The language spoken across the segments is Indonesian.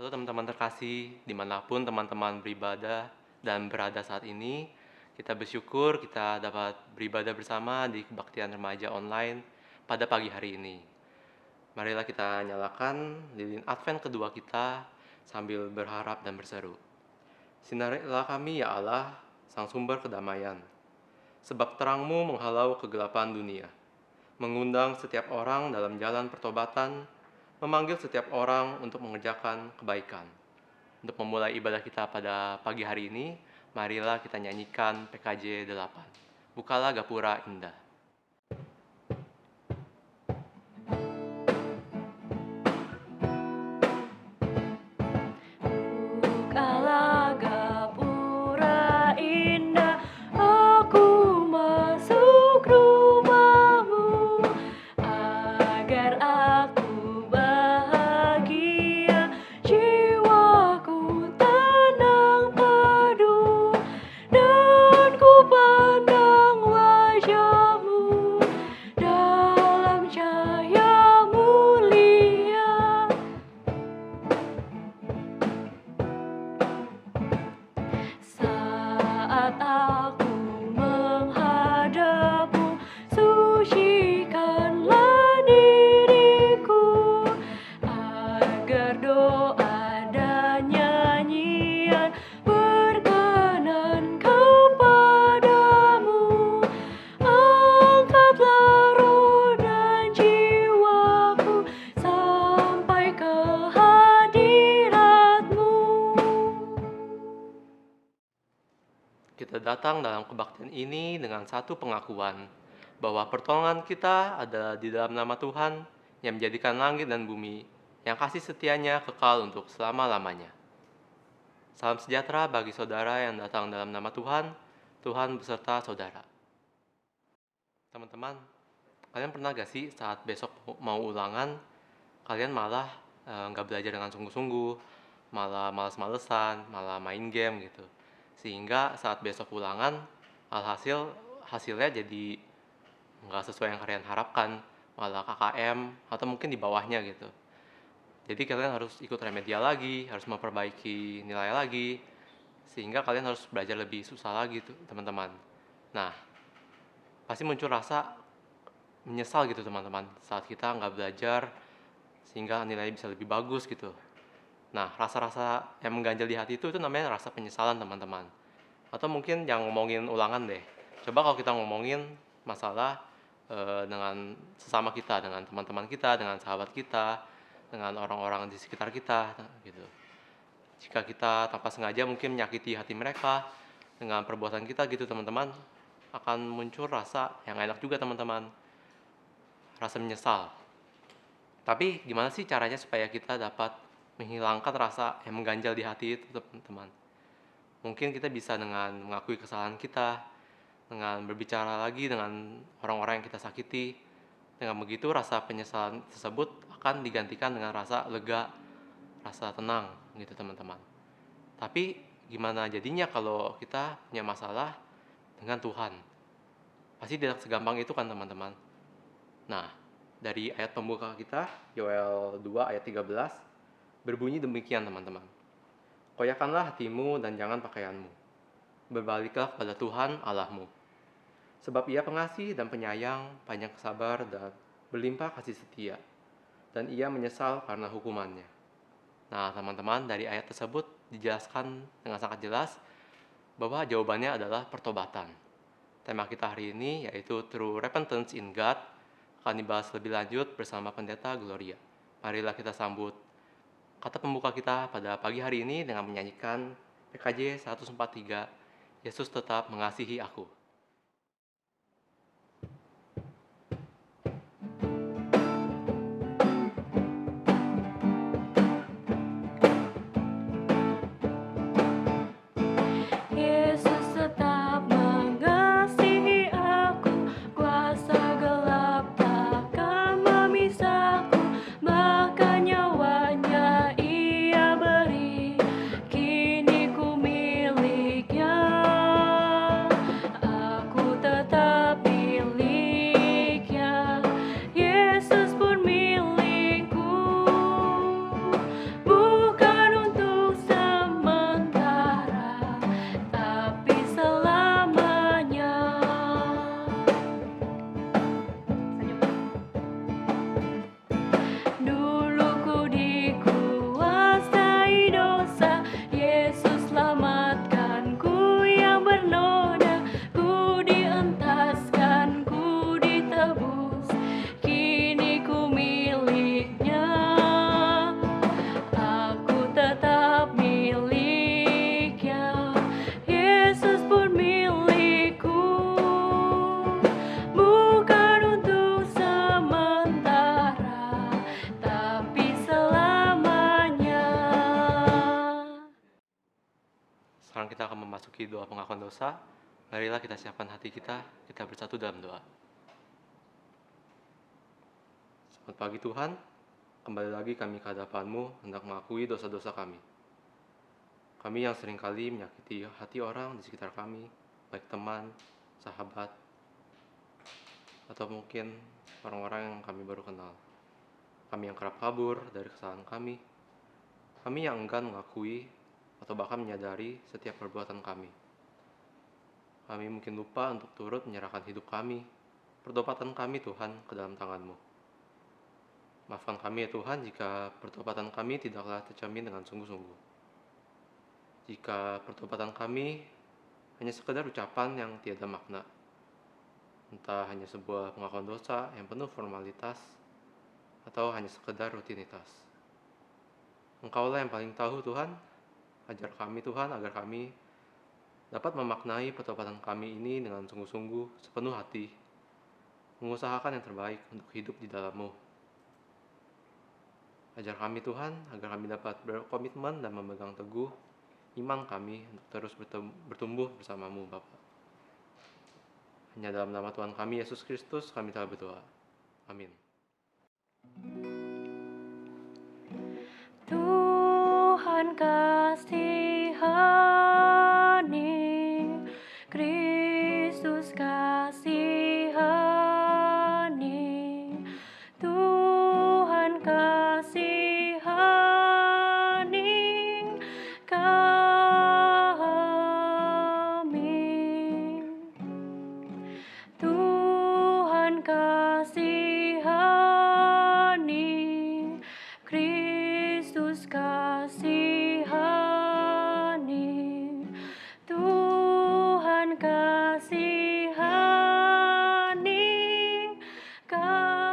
Halo teman-teman terkasih, dimanapun teman-teman beribadah dan berada saat ini, kita bersyukur kita dapat beribadah bersama di kebaktian remaja online pada pagi hari ini. Marilah kita nyalakan lilin Advent kedua kita sambil berharap dan berseru. Sinarilah kami ya Allah, Sang Sumber kedamaian, sebab terang-Mu menghalau kegelapan dunia, mengundang setiap orang dalam jalan pertobatan, memanggil setiap orang untuk mengerjakan kebaikan. Untuk memulai ibadah kita pada pagi hari ini, marilah kita nyanyikan PKJ 8. Bukalah gapura indah. Bukalah gapura indah, aku masuk rumahmu, agar aku bahagia, jiwaku tenang teduh, dan ku pandang wajahmu dalam cahaya mulia. Saat aku menghadapmu, sucikanlah diriku, agar doa dan nyanyian berkenan kepadamu. Angkatlah roh dan jiwaku sampai ke hadiratmu. Kita datang dalam kebaktian ini dengan satu pengakuan bahwa pertolongan kita adalah di dalam nama Tuhan yang menjadikan langit dan bumi, yang kasih setianya kekal untuk selama-lamanya. Salam sejahtera bagi saudara yang datang dalam nama Tuhan, Tuhan beserta saudara. Teman-teman, kalian pernah gak sih saat besok mau ulangan, kalian malah nggak belajar dengan sungguh-sungguh, malah males-malesan, malah main game gitu. Sehingga saat besok ulangan, hasilnya jadi nggak sesuai yang kalian harapkan, malah KKM atau mungkin di bawahnya gitu. Jadi kalian harus ikut remedial lagi, harus memperbaiki nilai lagi, sehingga kalian harus belajar lebih susah lagi tuh teman-teman. Nah, pasti muncul rasa menyesal gitu teman-teman saat kita nggak belajar sehingga nilainya bisa lebih bagus gitu. Nah, rasa-rasa yang mengganjal di hati itu namanya rasa penyesalan teman-teman. Atau mungkin yang ngomongin ulangan deh. Coba kalau kita ngomongin masalah dengan sesama kita, dengan teman-teman kita, dengan sahabat kita, dengan orang-orang di sekitar kita gitu. Jika kita tanpa sengaja mungkin menyakiti hati mereka dengan perbuatan kita gitu teman-teman, akan muncul rasa yang enak juga teman-teman. Rasa menyesal. Tapi gimana sih caranya supaya kita dapat menghilangkan rasa yang mengganjal di hati itu teman-teman? Mungkin kita bisa dengan mengakui kesalahan kita, dengan berbicara lagi dengan orang-orang yang kita sakiti. Dengan begitu rasa penyesalan tersebut akan digantikan dengan rasa lega, rasa tenang gitu teman-teman. Tapi gimana jadinya kalau kita punya masalah dengan Tuhan? Pasti tidak segampang itu kan teman-teman. Nah, dari ayat pembuka kita, Yoel 2 ayat 13, berbunyi demikian teman-teman. Koyakanlah hatimu dan jangan pakaianmu. Berbaliklah kepada Tuhan Allahmu. Sebab Ia pengasih dan penyayang, panjang sabar dan berlimpah kasih setia. Dan Ia menyesal karena hukumannya. Nah teman-teman, dari ayat tersebut dijelaskan dengan sangat jelas bahwa jawabannya adalah pertobatan. Tema kita hari ini yaitu True Repentance in God, akan dibahas lebih lanjut bersama Pendeta Gloria. Marilah kita sambut kata pembuka kita pada pagi hari ini dengan menyanyikan PKJ 143, Yesus tetap mengasihi aku. Yesus tetap mengasihi aku, kuasa gelap takkan memisahku, bahkan nyawanya Ia beri, kini ku miliknya. Sekarang kita akan memasuki doa pengakuan dosa. Marilah kita siapkan hati kita bersatu dalam doa. Selamat pagi Tuhan, kembali lagi kami ke hadapan-Mu hendak mengakui dosa-dosa kami. Kami yang seringkali menyakiti hati orang di sekitar kami, baik teman, sahabat, atau mungkin orang-orang yang kami baru kenal. Kami yang kerap kabur dari kesalahan kami. Kami yang enggan mengakui atau bahkan menyadari setiap perbuatan kami. Kami mungkin lupa untuk turut menyerahkan hidup kami, pertobatan kami Tuhan ke dalam tangan-Mu. Maafkan kami ya Tuhan jika pertobatan kami tidaklah tercermin dengan sungguh-sungguh. Jika pertobatan kami hanya sekedar ucapan yang tiada makna, entah hanya sebuah pengakuan dosa yang penuh formalitas, atau hanya sekedar rutinitas. Engkaulah yang paling tahu Tuhan. Ajar kami Tuhan agar kami dapat memaknai pertobatan kami ini dengan sungguh-sungguh, sepenuh hati, mengusahakan yang terbaik untuk hidup di dalam-Mu. Ajar kami Tuhan agar kami dapat berkomitmen dan memegang teguh iman kami untuk terus bertumbuh bersama-Mu Bapa. Hanya dalam nama Tuhan kami Yesus Kristus kami telah berdoa. Amin. Tuhan kasihani, Kristus kasihani, Tuhan kasihani kami. Tuhan kasihani, Kristus kasihani, Tuhan kasihani kami.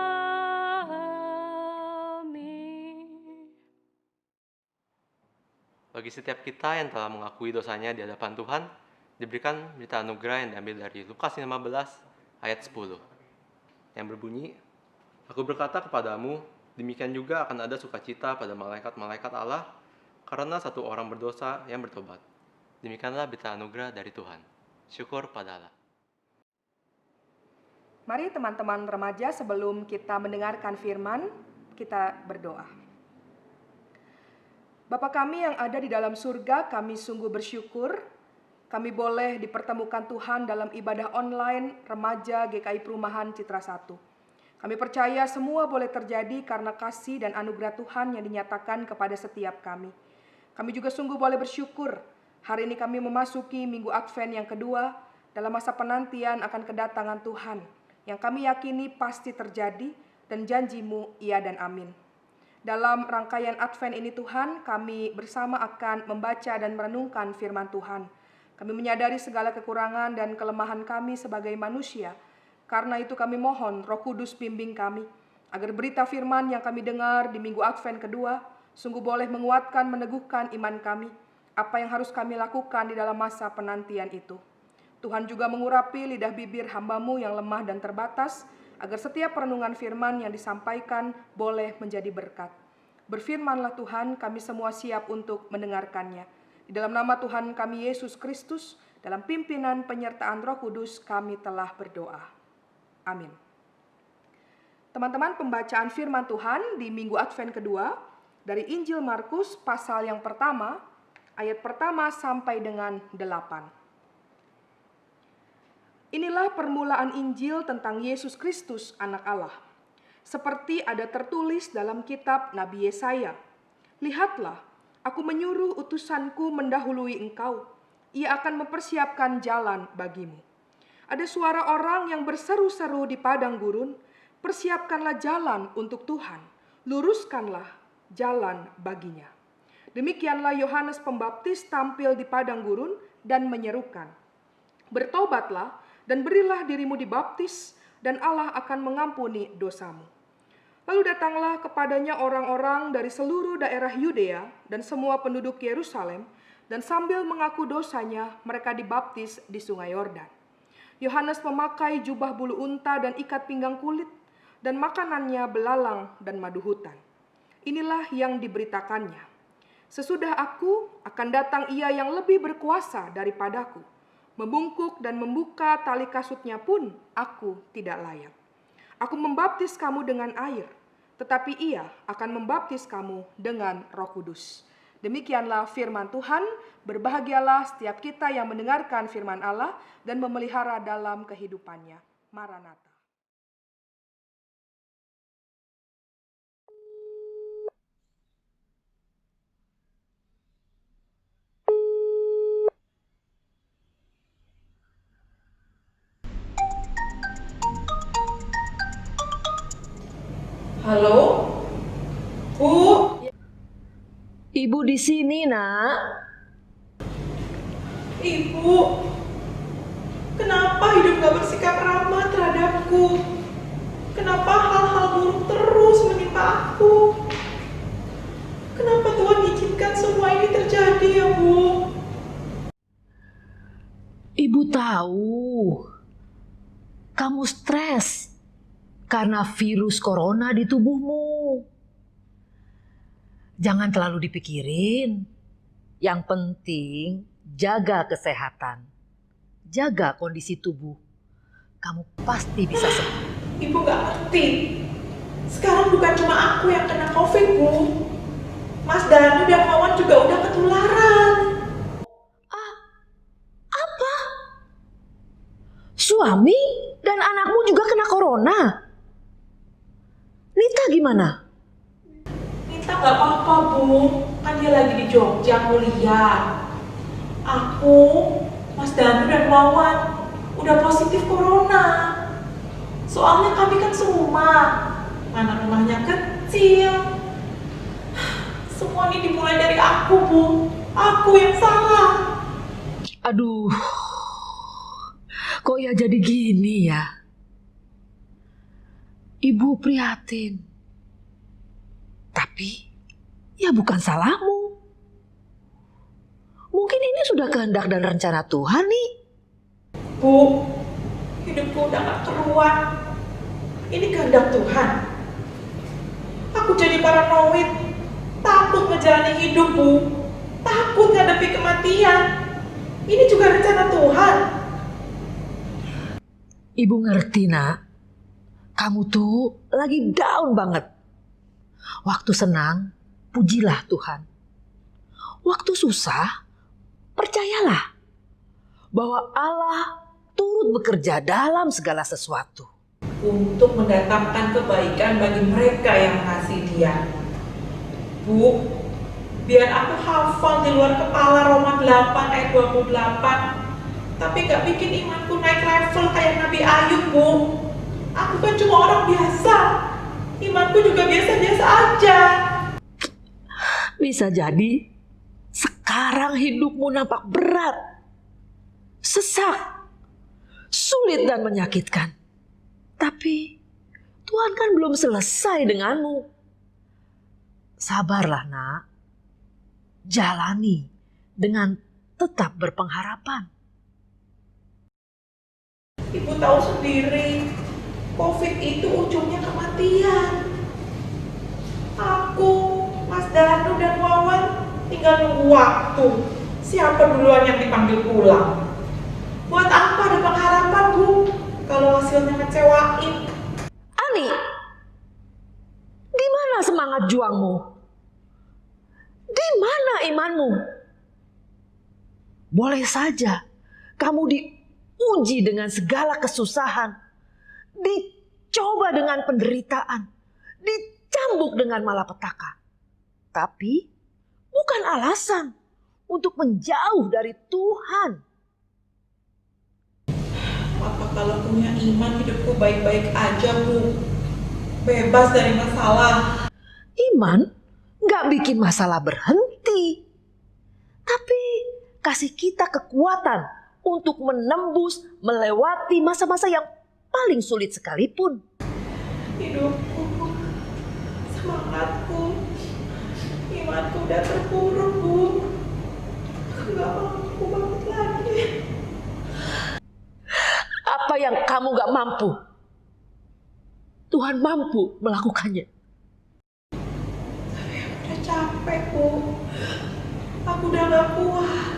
Bagi setiap kita yang telah mengakui dosanya di hadapan Tuhan, diberikan berita anugerah yang diambil dari Lukas 15 ayat 10 yang berbunyi, Aku berkata kepadamu, demikian juga akan ada sukacita pada malaikat-malaikat Allah karena satu orang berdosa yang bertobat. Demikianlah berita anugerah dari Tuhan. Syukur pada Allah. Mari teman-teman remaja, sebelum kita mendengarkan firman, kita berdoa. Bapa kami yang ada di dalam surga, kami sungguh bersyukur kami boleh dipertemukan Tuhan dalam ibadah online remaja GKI Perumahan Citra 1. Kami percaya semua boleh terjadi karena kasih dan anugerah Tuhan yang dinyatakan kepada setiap kami. Kami juga sungguh boleh bersyukur hari ini kami memasuki minggu Advent yang kedua dalam masa penantian akan kedatangan Tuhan yang kami yakini pasti terjadi dan janji-Mu iya dan amin. Dalam rangkaian Advent ini Tuhan, kami bersama akan membaca dan merenungkan firman Tuhan. Kami menyadari segala kekurangan dan kelemahan kami sebagai manusia. Karena itu kami mohon Roh Kudus bimbing kami, agar berita firman yang kami dengar di minggu Advent kedua, sungguh boleh menguatkan, meneguhkan iman kami, apa yang harus kami lakukan di dalam masa penantian itu. Tuhan juga mengurapi lidah bibir hamba-Mu yang lemah dan terbatas, agar setiap perenungan firman yang disampaikan boleh menjadi berkat. Berfirmanlah Tuhan, kami semua siap untuk mendengarkannya. Di dalam nama Tuhan kami Yesus Kristus, dalam pimpinan penyertaan Roh Kudus kami telah berdoa. Amin. Teman-teman, pembacaan firman Tuhan di minggu Advent kedua dari Injil Markus pasal yang pertama, ayat pertama sampai dengan 8. Inilah permulaan Injil tentang Yesus Kristus, Anak Allah. Seperti ada tertulis dalam kitab Nabi Yesaya, Lihatlah, aku menyuruh utusanku mendahului engkau. Ia akan mempersiapkan jalan bagimu. Ada suara orang yang berseru-seru di padang gurun, persiapkanlah jalan untuk Tuhan, luruskanlah jalan baginya. Demikianlah Yohanes Pembaptis tampil di padang gurun dan menyerukan, bertobatlah dan berilah dirimu dibaptis, dan Allah akan mengampuni dosamu. Lalu datanglah kepadanya orang-orang dari seluruh daerah Yudea dan semua penduduk Yerusalem, dan sambil mengaku dosanya, mereka dibaptis di sungai Yordan. Yohanes memakai jubah bulu unta dan ikat pinggang kulit, dan makanannya belalang dan madu hutan. Inilah yang diberitakannya. Sesudah aku akan datang Ia yang lebih berkuasa daripadaku. Membungkuk dan membuka tali kasutnya pun aku tidak layak. Aku membaptis kamu dengan air, tetapi Ia akan membaptis kamu dengan Roh Kudus. Demikianlah firman Tuhan. Berbahagialah setiap kita yang mendengarkan firman Allah dan memelihara dalam kehidupannya. Maranatha. Halo, Bu. Ibu di sini, Nak. Ibu, kenapa hidup gak bersikap ramah terhadapku? Kenapa hal-hal buruk terus menimpa aku? Kenapa Tuhan izinkan semua ini terjadi ya, Bu? Ibu tahu kamu stres karena virus corona di tubuhmu. Jangan terlalu dipikirin. Yang penting jaga kesehatan. Jaga kondisi tubuh. Kamu pasti bisa sembuh. Ibu gak ngerti. Sekarang bukan cuma aku yang kena COVID, Bu. Mas Danu dan Wawan juga udah ketularan. Suami dan anakmu juga kena corona. Nita gimana? Nita gak apa-apa, Bu. Kan dia lagi di Jogja kuliah. Aku, Mas Danu dan Wawan udah positif corona. Soalnya kami kan serumah. Mana rumahnya kecil. Semua ini dimulai dari aku, Bu. Aku yang salah. Aduh, kok ya jadi gini ya? Ibu prihatin. Tapi, ya bukan salahmu. Mungkin ini sudah kehendak dan rencana Tuhan nih. Bu, hidupku udah gak keruan. Ini kehendak Tuhan. Aku jadi paranoid. Takut menjalani hidup, Bu. Takut ngadepi kematian. Ini juga rencana Tuhan. Ibu ngerti, Nak. Kamu tuh lagi down banget. Waktu senang, pujilah Tuhan. Waktu susah, percayalah bahwa Allah turut bekerja dalam segala sesuatu. Untuk mendatangkan kebaikan bagi mereka yang mengasihi Dia. Bu, biar aku hafal di luar kepala Roma 8 ayat 28, tapi gak bikin imanku naik level kayak Nabi Ayub, Bu. Aku kan cuma orang biasa. Imanku juga biasa-biasa aja. Bisa jadi sekarang hidupmu nampak berat, sesak, sulit dan menyakitkan. Tapi Tuhan kan belum selesai denganmu. Sabarlah, Nak. Jalani dengan tetap berpengharapan. Ibu tahu sendiri, COVID itu ujungnya kematian. Aku, Mas Danu dan Wawan tinggal nunggu waktu. Siapa duluan yang dipanggil pulang? Buat apa ada pengharapan, Bu? Kalau hasilnya ngecewain. Ani, di mana semangat juangmu? Di mana imanmu? Boleh saja kamu diuji dengan segala kesusahan, dicoba dengan penderitaan, dicambuk dengan malapetaka. Tapi bukan alasan untuk menjauh dari Tuhan. Apa kalau punya iman hidupku baik-baik aja, Bu? Bebas dari masalah. Iman gak bikin masalah berhenti, tapi kasih kita kekuatan untuk menembus, melewati masa-masa yang paling sulit sekalipun. Hidupku, semangatku, imanku udah terpuruk, Bu. Aku gak mampu banget lagi. Apa yang kamu gak mampu, Tuhan mampu melakukannya. Udah capek, Bu. Aku udah gak kuat.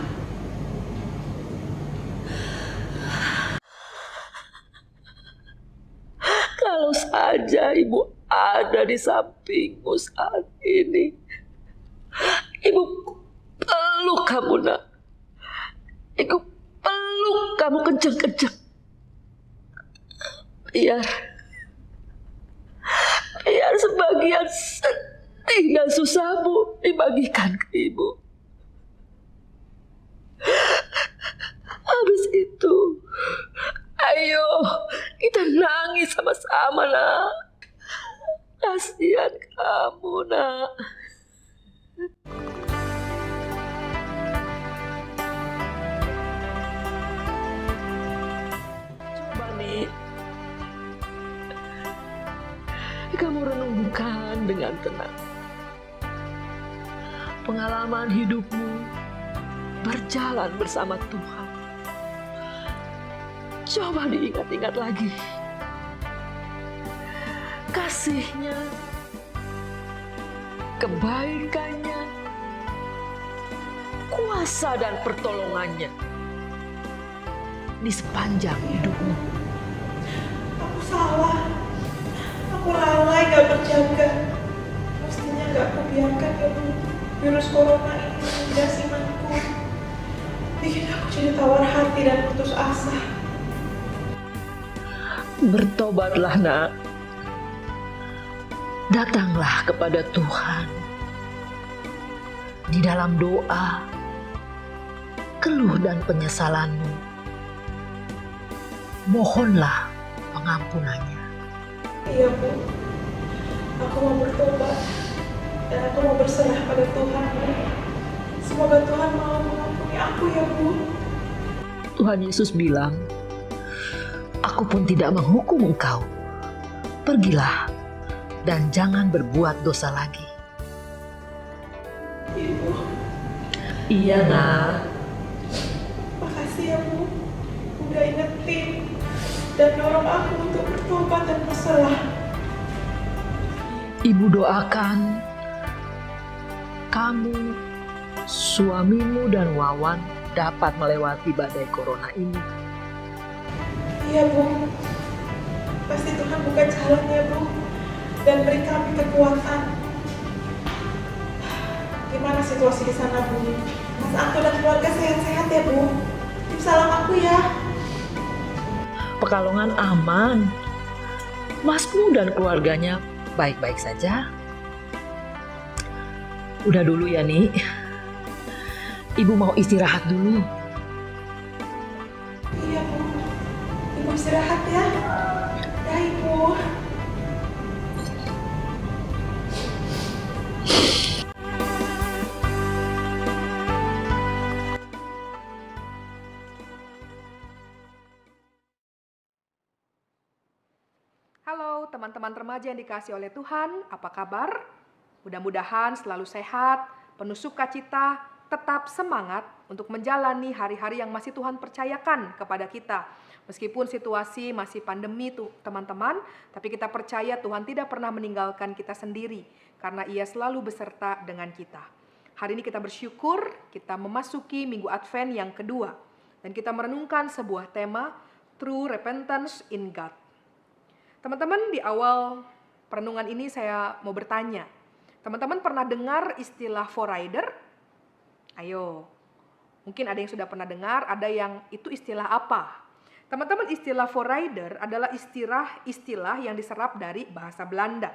Kalau saja ibu ada di sampingmu saat ini, ibu peluk kamu nak. Ibu peluk kamu kenceng-kenceng. Biar sebagian sedih dan susahmu dibagikan ke ibu. Habis itu, ayo kita nangis sama-sama nak. Kasihan kamu nak. Coba nih, kamu renungkan dengan tenang pengalaman hidupmu berjalan bersama Tuhan. Coba diingat-ingat lagi kasih-Nya, kebaikan-Nya, kuasa dan pertolongan-Nya di sepanjang hidupmu. Aku salah. Aku lalai gak berjaga. Mestinya gak aku biarkan ya Bu, virus corona ini mengindas imanku. Bikin aku jadi tawar hati dan putus asa. Bertobatlah nak. Datanglah kepada Tuhan. Di dalam doa, keluh dan penyesalanmu, mohonlah pengampunannya. Iya Bu, aku mau bertobat dan aku mau berserah pada Tuhan Bu. Semoga Tuhan mau mengampuni aku ya Bu. Tuhan Yesus bilang, "Aku pun tidak menghukum engkau. Pergilah dan jangan berbuat dosa lagi." Ibu, Iya nak. makasih ya Bu. Udah ingetin dan dorong aku untuk bertobat dan berserah. Ibu doakan kamu, suamimu dan Wawan dapat melewati badai corona ini. Iya Bu, pasti Tuhan buka jalan ya Bu, dan beri kami kekuatan. Gimana situasi di sana Bu? Mas Anto dan keluarga sehat-sehat ya Bu? Titip salam aku ya. Pekalongan aman. Masmu dan keluarganya baik-baik saja. Udah dulu ya Nik. Ibu mau istirahat dulu. Iya Bu, Ibu istirahat ya. Ya Ibu. Halo teman-teman remaja yang dikasihi oleh Tuhan, apa kabar? Mudah-mudahan selalu sehat, penuh sukacita, tetap semangat untuk menjalani hari-hari yang masih Tuhan percayakan kepada kita. Meskipun situasi masih pandemi tuh teman-teman, tapi kita percaya Tuhan tidak pernah meninggalkan kita sendiri karena Ia selalu beserta dengan kita. Hari ini kita bersyukur, kita memasuki Minggu Advent yang kedua dan kita merenungkan sebuah tema True Repentance in God. Teman-teman, di awal perenungan ini saya mau bertanya. Teman-teman pernah dengar istilah forrider? Ayo, mungkin ada yang sudah pernah dengar, ada yang itu istilah apa? Teman-teman, istilah forrider adalah istilah yang diserap dari bahasa Belanda.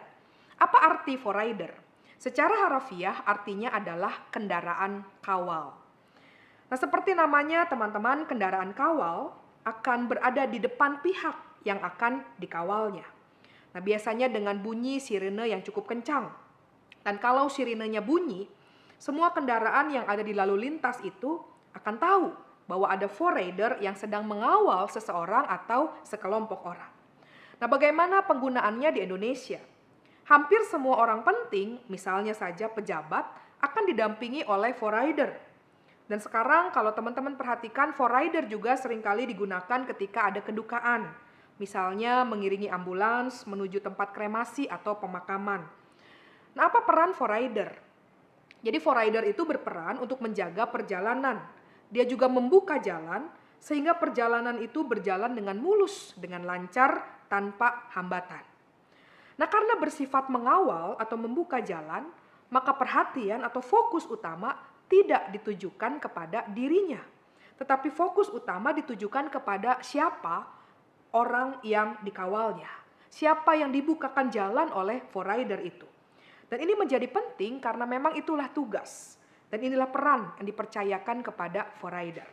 Apa arti forrider? Secara harafiah artinya adalah kendaraan kawal. Nah, seperti namanya teman-teman, kendaraan kawal akan berada di depan pihak yang akan dikawalnya. Nah, biasanya dengan bunyi sirene yang cukup kencang. Dan kalau sirenenya bunyi, semua kendaraan yang ada di lalu lintas itu akan tahu bahwa ada forrider yang sedang mengawal seseorang atau sekelompok orang. Nah, bagaimana penggunaannya di Indonesia? Hampir semua orang penting, misalnya saja pejabat, akan didampingi oleh forrider. Dan sekarang kalau teman-teman perhatikan, forrider juga seringkali digunakan ketika ada kedukaan. Misalnya mengiringi ambulans menuju tempat kremasi atau pemakaman. Nah, apa peran forrider? Jadi forrider itu berperan untuk menjaga perjalanan. Dia juga membuka jalan sehingga perjalanan itu berjalan dengan mulus, dengan lancar, tanpa hambatan. Nah, karena bersifat mengawal atau membuka jalan, maka perhatian atau fokus utama tidak ditujukan kepada dirinya, tetapi fokus utama ditujukan kepada siapa orang yang dikawalnya, siapa yang dibukakan jalan oleh forrider itu. Dan ini menjadi penting karena memang itulah tugas dan inilah peran yang dipercayakan kepada forrider.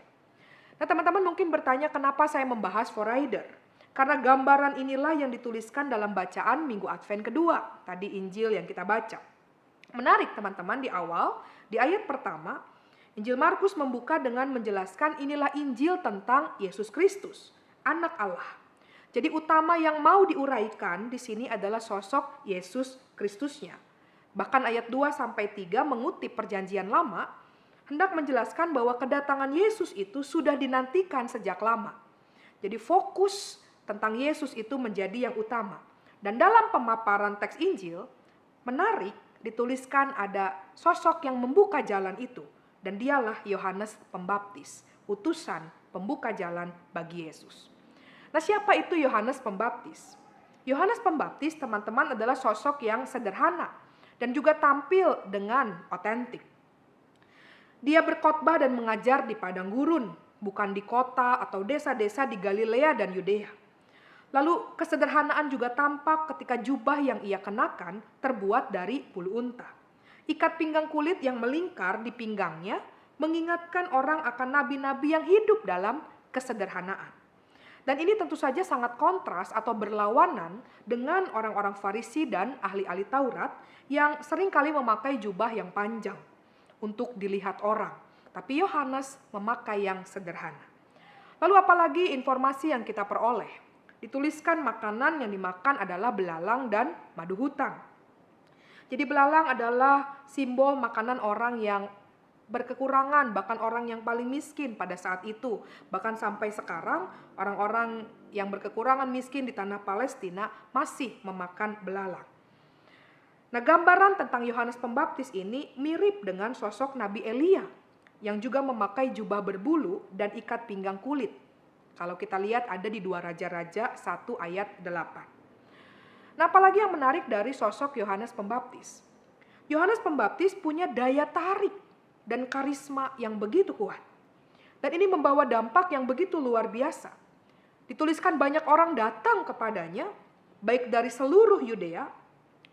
Nah, teman-teman mungkin bertanya kenapa saya membahas forrider? Karena gambaran inilah yang dituliskan dalam bacaan Minggu Advent kedua, tadi Injil yang kita baca. Menarik teman-teman, di awal, di ayat pertama, Injil Markus membuka dengan menjelaskan inilah Injil tentang Yesus Kristus, anak Allah. Jadi utama yang mau diuraikan di sini adalah sosok Yesus Kristusnya. Bahkan ayat 2-3 mengutip perjanjian lama, hendak menjelaskan bahwa kedatangan Yesus itu sudah dinantikan sejak lama. Jadi fokus tentang Yesus itu menjadi yang utama. Dan dalam pemaparan teks Injil, menarik dituliskan ada sosok yang membuka jalan itu. Dan dialah Yohanes Pembaptis, utusan pembuka jalan bagi Yesus. Nah, siapa itu Yohanes Pembaptis? Yohanes Pembaptis, teman-teman, adalah sosok yang sederhana dan juga tampil dengan otentik. Dia berkhotbah dan mengajar di padang gurun, bukan di kota atau desa-desa di Galilea dan Yudea. Lalu kesederhanaan juga tampak ketika jubah yang ia kenakan terbuat dari bulu unta. Ikat pinggang kulit yang melingkar di pinggangnya mengingatkan orang akan nabi-nabi yang hidup dalam kesederhanaan. Dan ini tentu saja sangat kontras atau berlawanan dengan orang-orang Farisi dan ahli-ahli Taurat yang seringkali memakai jubah yang panjang untuk dilihat orang. Tapi Yohanes memakai yang sederhana. Lalu apalagi informasi yang kita peroleh? Dituliskan makanan yang dimakan adalah belalang dan madu hutan. Jadi belalang adalah simbol makanan orang yang berkekurangan, bahkan orang yang paling miskin pada saat itu. Bahkan sampai sekarang orang-orang yang berkekurangan miskin di tanah Palestina masih memakan belalang. Nah, gambaran tentang Yohanes Pembaptis ini mirip dengan sosok Nabi Elia yang juga memakai jubah berbulu dan ikat pinggang kulit. Kalau kita lihat ada di 2 Raja-Raja 1 ayat 8. Nah, apalagi yang menarik dari sosok Yohanes Pembaptis? Yohanes Pembaptis punya daya tarik dan karisma yang begitu kuat. Dan ini membawa dampak yang begitu luar biasa. Dituliskan banyak orang datang kepadanya, baik dari seluruh Yudea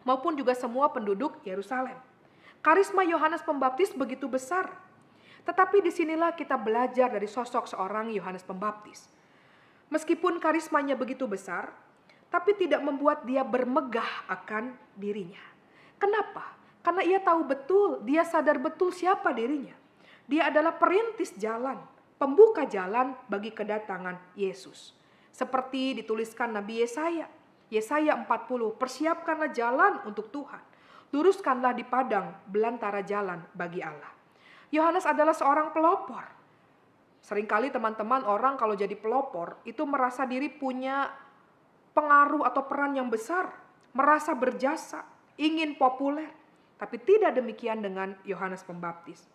maupun juga semua penduduk Yerusalem. Karisma Yohanes Pembaptis begitu besar. Tetapi disinilah kita belajar dari sosok seorang Yohanes Pembaptis. Meskipun karismanya begitu besar, tapi tidak membuat dia bermegah akan dirinya. Kenapa? Karena ia tahu betul, dia sadar betul siapa dirinya. Dia adalah perintis jalan, pembuka jalan bagi kedatangan Yesus. Seperti dituliskan Nabi Yesaya. Yesaya 40, persiapkanlah jalan untuk Tuhan. Luruskanlah di padang belantara jalan bagi Allah. Yohanes adalah seorang pelopor. Seringkali teman-teman orang kalau jadi pelopor itu merasa diri punya pengaruh atau peran yang besar. Merasa berjasa, ingin populer. Tapi tidak demikian dengan Yohanes Pembaptis.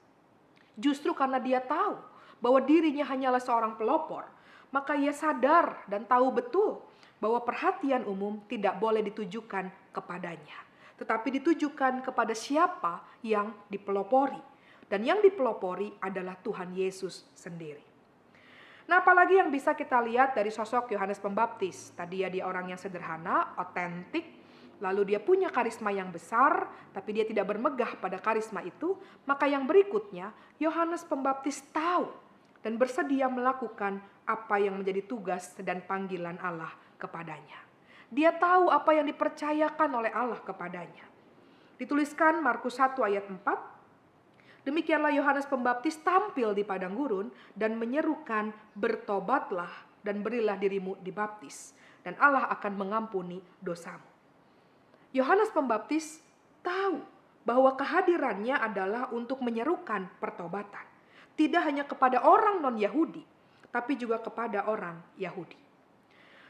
Justru karena dia tahu bahwa dirinya hanyalah seorang pelopor, maka ia sadar dan tahu betul bahwa perhatian umum tidak boleh ditujukan kepadanya, tetapi ditujukan kepada siapa yang dipelopori. Dan yang dipelopori adalah Tuhan Yesus sendiri. Nah, apalagi yang bisa kita lihat dari sosok Yohanes Pembaptis? Tadi dia orang yang sederhana, otentik, lalu dia punya karisma yang besar, tapi dia tidak bermegah pada karisma itu. Maka yang berikutnya, Yohanes Pembaptis tahu dan bersedia melakukan apa yang menjadi tugas dan panggilan Allah kepadanya. Dia tahu apa yang dipercayakan oleh Allah kepadanya. Dituliskan Markus 1 ayat 4, demikianlah Yohanes Pembaptis tampil di padang gurun dan menyerukan, bertobatlah dan berilah dirimu dibaptis, dan Allah akan mengampuni dosamu. Yohanes Pembaptis tahu bahwa kehadirannya adalah untuk menyerukan pertobatan. Tidak hanya kepada orang non-Yahudi, tapi juga kepada orang Yahudi.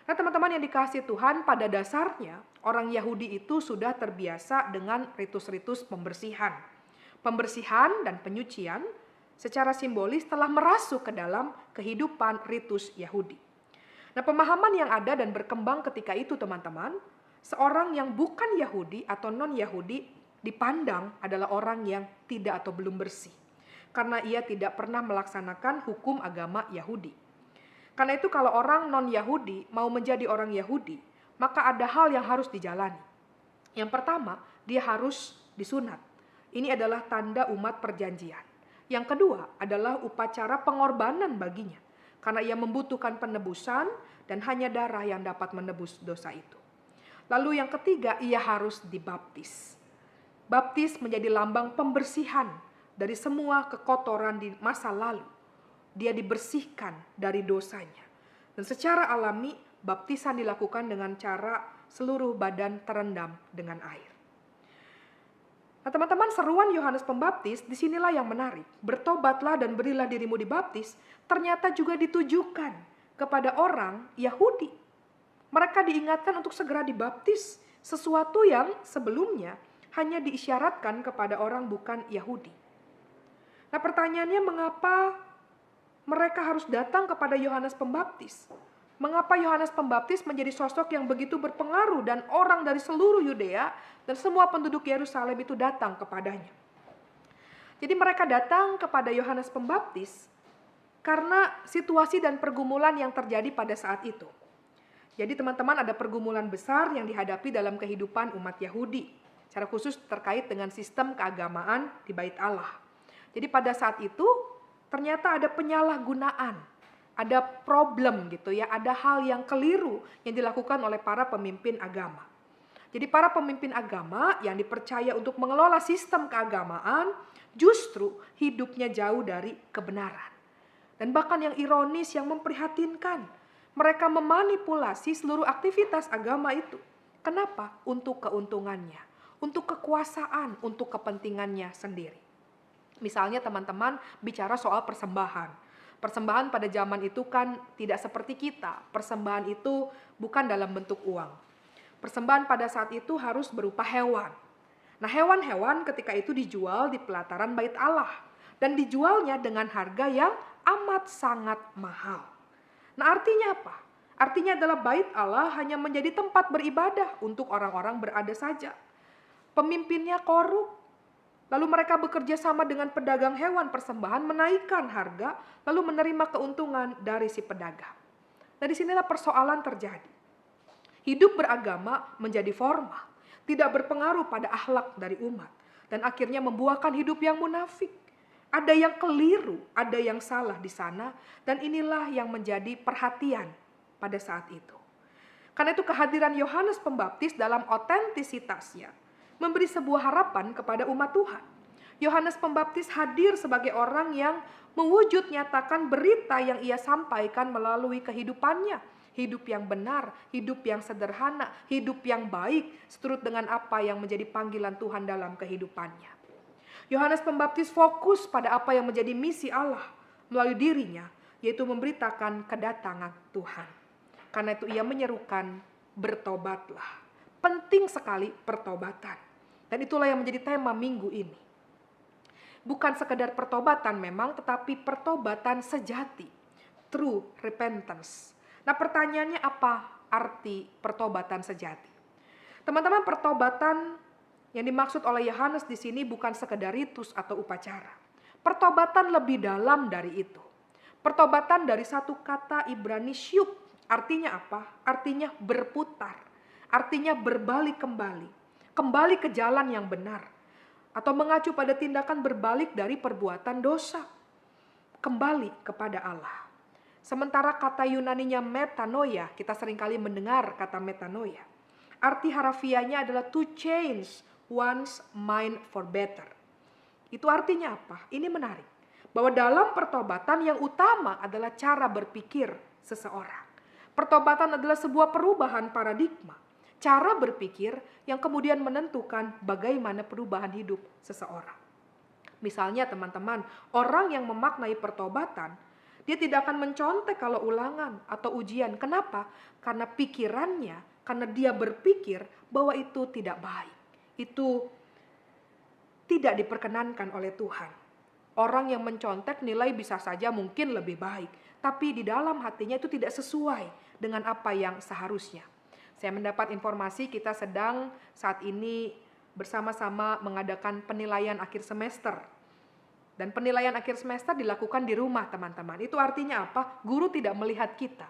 Nah, teman-teman yang dikasihi Tuhan, pada dasarnya orang Yahudi itu sudah terbiasa dengan ritus-ritus pembersihan. Pembersihan dan penyucian secara simbolis telah merasuk ke dalam kehidupan ritus Yahudi. Nah, pemahaman yang ada dan berkembang ketika itu teman-teman, seorang yang bukan Yahudi atau non-Yahudi dipandang adalah orang yang tidak atau belum bersih. Karena ia tidak pernah melaksanakan hukum agama Yahudi. Karena itu kalau orang non-Yahudi mau menjadi orang Yahudi, maka ada hal yang harus dijalani. Yang pertama, dia harus disunat. Ini adalah tanda umat perjanjian. Yang kedua adalah upacara pengorbanan baginya. Karena ia membutuhkan penebusan dan hanya darah yang dapat menebus dosa itu. Lalu yang ketiga, ia harus dibaptis. Baptis menjadi lambang pembersihan dari semua kekotoran di masa lalu. Dia dibersihkan dari dosanya. Dan secara alami, baptisan dilakukan dengan cara seluruh badan terendam dengan air. Nah, teman-teman, seruan Yohanes Pembaptis disinilah yang menarik. Bertobatlah dan berilah dirimu dibaptis, ternyata juga ditujukan kepada orang Yahudi. Mereka diingatkan untuk segera dibaptis, sesuatu yang sebelumnya hanya diisyaratkan kepada orang bukan Yahudi. Nah, pertanyaannya, mengapa mereka harus datang kepada Yohanes Pembaptis? Mengapa Yohanes Pembaptis menjadi sosok yang begitu berpengaruh dan orang dari seluruh Yudea dan semua penduduk Yerusalem itu datang kepadanya? Jadi mereka datang kepada Yohanes Pembaptis karena situasi dan pergumulan yang terjadi pada saat itu. Jadi teman-teman, ada pergumulan besar yang dihadapi dalam kehidupan umat Yahudi, secara khusus terkait dengan sistem keagamaan di Bait Allah. Jadi pada saat itu ternyata ada penyalahgunaan. Ada problem gitu ya, ada hal yang keliru yang dilakukan oleh para pemimpin agama. Jadi para pemimpin agama yang dipercaya untuk mengelola sistem keagamaan justru hidupnya jauh dari kebenaran. Dan bahkan yang ironis, yang memprihatinkan, mereka memanipulasi seluruh aktivitas agama itu. Kenapa? Untuk keuntungannya, untuk kekuasaan, untuk kepentingannya sendiri. Misalnya teman-teman bicara soal persembahan. Persembahan pada zaman itu kan tidak seperti kita. Persembahan itu bukan dalam bentuk uang. Persembahan pada saat itu harus berupa hewan. Nah, hewan-hewan ketika itu dijual di pelataran Bait Allah. Dan dijualnya dengan harga yang amat sangat mahal. Nah, artinya apa? Artinya adalah Bait Allah hanya menjadi tempat beribadah untuk orang-orang berada saja. Pemimpinnya korup. Lalu mereka bekerja sama dengan pedagang hewan persembahan, menaikkan harga, lalu menerima keuntungan dari si pedagang. Nah, disinilah persoalan terjadi. Hidup beragama menjadi formal, tidak berpengaruh pada akhlak dari umat, dan akhirnya membuahkan hidup yang munafik. Ada yang keliru, ada yang salah di sana, dan inilah yang menjadi perhatian pada saat itu. Karena itu kehadiran Yohanes Pembaptis dalam otentisitasnya memberi sebuah harapan kepada umat Tuhan. Yohanes Pembaptis hadir sebagai orang yang mewujud nyatakan berita yang ia sampaikan melalui kehidupannya. Hidup yang benar, hidup yang sederhana, hidup yang baik, seturut dengan apa yang menjadi panggilan Tuhan dalam kehidupannya. Yohanes Pembaptis fokus pada apa yang menjadi misi Allah melalui dirinya, yaitu memberitakan kedatangan Tuhan. Karena itu ia menyerukan, bertobatlah. Penting sekali pertobatan. Dan itulah yang menjadi tema minggu ini. Bukan sekedar pertobatan memang, tetapi pertobatan sejati. True repentance. Nah, pertanyaannya apa arti pertobatan sejati? Teman-teman, pertobatan yang dimaksud oleh Yohanes di sini bukan sekedar ritus atau upacara. Pertobatan lebih dalam dari itu. Pertobatan dari satu kata Ibrani syub. Artinya apa? Artinya berputar. Artinya berbalik kembali. Kembali ke jalan yang benar, atau mengacu pada tindakan berbalik dari perbuatan dosa, kembali kepada Allah. Sementara kata Yunaninya metanoia, kita seringkali mendengar kata metanoia. Arti harafiahnya adalah to change one's mind for better. Itu artinya apa? Ini menarik, bahwa dalam pertobatan yang utama adalah cara berpikir seseorang. Pertobatan adalah sebuah perubahan paradigma. Cara berpikir yang kemudian menentukan bagaimana perubahan hidup seseorang. Misalnya teman-teman, orang yang memaknai pertobatan, dia tidak akan mencontek kalau ulangan atau ujian. Kenapa? Karena pikirannya, karena dia berpikir bahwa itu tidak baik. Itu tidak diperkenankan oleh Tuhan. Orang yang mencontek nilai bisa saja mungkin lebih baik, tapi di dalam hatinya itu tidak sesuai dengan apa yang seharusnya. Saya mendapat informasi kita sedang saat ini bersama-sama mengadakan penilaian akhir semester. Dan penilaian akhir semester dilakukan di rumah, teman-teman. Itu artinya apa? Guru tidak melihat kita.